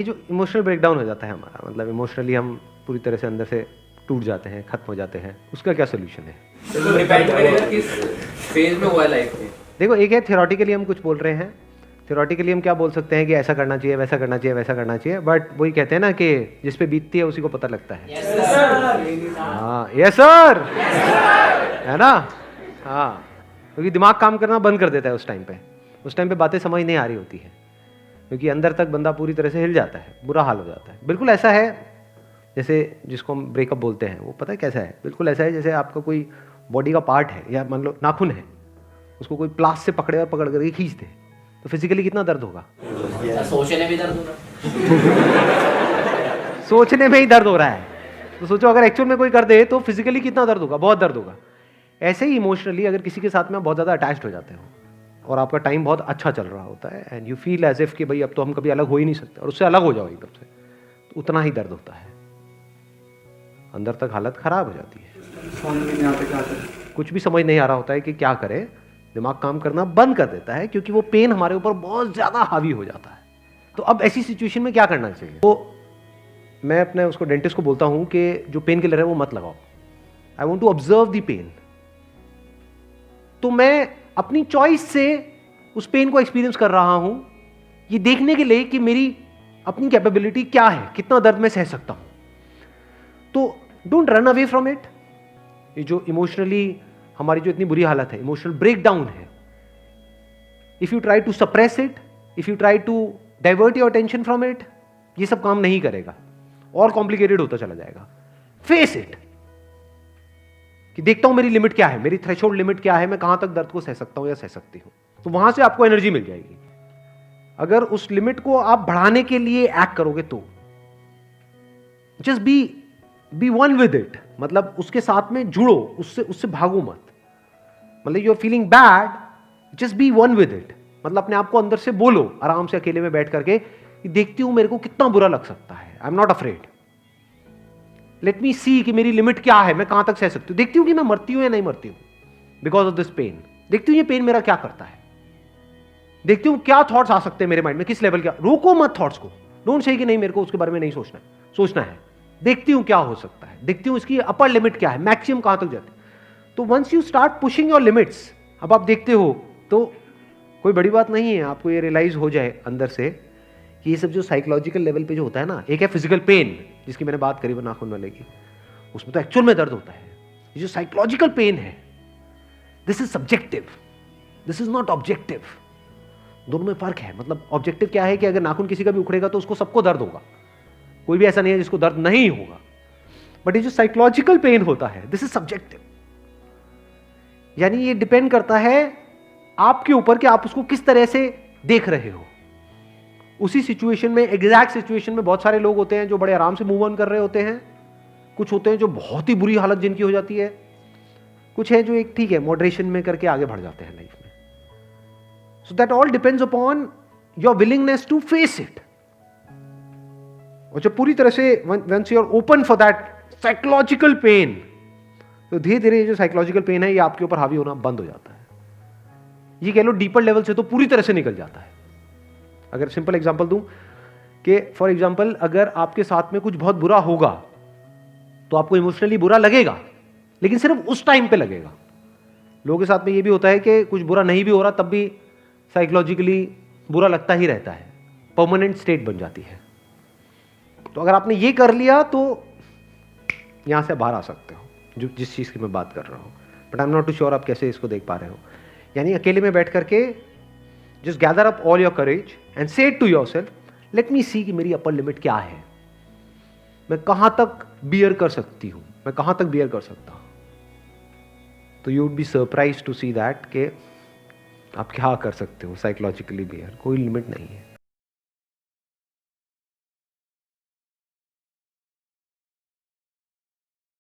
ये जो emotional breakdown हो जाता है हमारा, मतलब इमोशनली हम पूरी तरह से अंदर से टूट जाते हैं, खत्म हो जाते हैं, उसका क्या सोल्यूशन है? तो डिपेंड करेगा किस फेज में हुआ है लाइफ में। देखो, एक है थियोरेटिकली हम कुछ बोल रहे हैं, थियोरेटिकली हम क्या बोल सकते हैं कि ऐसा करना चाहिए, वैसा करना चाहिए, वैसा करना चाहिए, बट वही कहते हैं ना कि जिस पे बीतती है उसी को पता लगता है। हाँ, यस सर, है ना? हाँ, क्योंकि दिमाग काम करना बंद कर देता है उस टाइम पे बातें समझ नहीं आ रही होती है, क्योंकि अंदर तक बंदा पूरी तरह से हिल जाता है, बुरा हाल हो जाता है। बिल्कुल ऐसा है जैसे जिसको हम ब्रेकअप बोलते हैं, वो पता है कैसा है? बिल्कुल ऐसा है जैसे आपका कोई बॉडी का पार्ट है, या मान लो नाखून है, उसको कोई प्लास से पकड़े और पकड़ करके खींच दे, तो फिजिकली कितना दर्द होगा? सोचने भी दर्द होगा। सोचने में ही दर्द हो रहा है, तो सोचो अगर एक्चुअल में कोई कर दे तो फिजिकली कितना दर्द होगा? बहुत दर्द होगा। ऐसे ही इमोशनली अगर किसी के साथ में आप बहुत ज़्यादा अटैच्ड हो जाते हो और आपका टाइम बहुत अच्छा चल रहा होता है and you feel as if कि भाई अब तो हम कभी अलग हो ही नहीं सकते, और उससे अलग हो जाओ एकदम से, तो उतना ही दर्द होता है, अंदर तक हालत खराब हो जाती है, कुछ भी समझ नहीं आ रहा होता है कि क्या करे, दिमाग काम करना बंद कर देता है, क्योंकि वो पेन हमारे ऊपर बहुत ज़्यादा हावी हो जाता है। तो अब ऐसी सिचुएशन में क्या करना चाहिए? तो मैं अपने उसको डेंटिस्ट को बोलता हूँ कि जो पेन किलर है वो मत लगाओ, I want to observe the pain. तो मैं अपनी चॉइस से उस पेन को एक्सपीरियंस कर रहा हूं, ये देखने के लिए कि मेरी अपनी कैपेबिलिटी क्या है, कितना दर्द मैं सह सकता हूं। तो don't run away from it. ये जो इमोशनली हमारी जो इतनी बुरी हालत है, इमोशनल ब्रेकडाउन है, if you try to suppress it, if you try to divert your attention from it, ये सब काम नहीं करेगा और कॉम्प्लिकेटेड होता चला जाएगा। फेस इट कि देखता हूं मेरी लिमिट क्या है, मेरी थ्रेशोल्ड लिमिट क्या है, मैं कहां तक दर्द को सह सकता हूं या सह सकती हूं, तो वहां से आपको एनर्जी मिल जाएगी। अगर उस लिमिट को आप बढ़ाने के लिए एक्ट करोगे तो just be one with it, मतलब उसके साथ में जुड़ो, उससे भागो मत। मतलब you are feeling bad, just be one with it, मतलब अपने आप को अंदर से बोलो आराम से अकेले में बैठ करके कि देखती हूं मेरे को कितना बुरा लग सकता है, I am not afraid, let me see कि मेरी लिमिट क्या है, मैं कहां तक सह सकती हूँ, देखती हूँ कि मैं मरती हूं या नहीं मरती हूं बिकॉज ऑफ दिस पेन, देखती हूँ ये पेन मेरा क्या करता है, देखती हूँ क्या थॉट्स आ सकते हैं मेरे माइंड में, किस लेवल का। रोको मत थॉट्स को, डोंट से कि नहीं मेरे को उसके बारे में नहीं सोचना है, सोचना है। देखती हूँ क्या हो सकता है, देखती हूँ इसकी अपर लिमिट क्या है, मैक्सिमम कहां तक जाती है। तो once you start pushing your limits, अब आप देखते हो तो कोई बड़ी बात नहीं है, आपको ये रियलाइज हो जाए अंदर से कि ये सब जो साइकोलॉजिकल लेवल पे जो होता है ना, एक है फिजिकल पेन जिसकी मैंने बात करी वो नाखून वाले की, उसमें तो एक्चुअल में दर्द होता है। ये जो साइकोलॉजिकल पेन है, this is subjective, this is not objective. दोनों में फर्क है। मतलब ऑब्जेक्टिव क्या है कि अगर नाखून किसी का भी उखड़ेगा तो उसको सबको दर्द होगा, कोई भी ऐसा नहीं है जिसको दर्द नहीं होगा। बट ये जो साइकोलॉजिकल पेन होता है, दिस इज सब्जेक्टिव, यानी ये डिपेंड करता है आपके ऊपर कि आप उसको किस तरह से देख रहे हो। उसी सिचुएशन में, एग्जैक्ट सिचुएशन में बहुत सारे लोग होते हैं जो बड़े आराम से मूव ऑन कर रहे होते हैं, कुछ होते हैं जो बहुत ही बुरी हालत जिनकी हो जाती है, कुछ है जो एक ठीक है मॉडरेशन में करके आगे बढ़ जाते हैं लाइफ में। So that all depends upon your willingness to face it. और जब पूरी तरह से once you are open for that psychological pain, तो धीरे धीरे जो साइकोलॉजिकल पेन है ये आपके ऊपर हावी होना बंद हो जाता है। ये कह लो डीपर लेवल से तो पूरी तरह से निकल जाता है। अगर सिंपल एग्जांपल दूं कि फॉर एग्जांपल अगर आपके साथ में कुछ बहुत बुरा होगा तो आपको इमोशनली बुरा लगेगा, लेकिन सिर्फ उस टाइम पे लगेगा। लोगों के साथ में ये भी होता है कि कुछ बुरा नहीं भी हो रहा तब भी साइकोलॉजिकली बुरा लगता ही रहता है, परमानेंट स्टेट बन जाती है। तो अगर आपने ये कर लिया तो यहां से बाहर आ सकते हो, जो जिस चीज़ की मैं बात कर रहा हूँ। But I am not too sure आप कैसे इसको देख पा रहे हो। यानी अकेले में बैठ करके just gather up all your courage and say to yourself, let me see कि मेरी अपर लिमिट क्या है, मैं कहां तक बियर कर सकती हूं, मैं कहां तक बियर कर सकता हूं। तो you would be surprise to see that कि आप क्या कर सकते हो साइकोलॉजिकली बियर, कोई लिमिट नहीं है।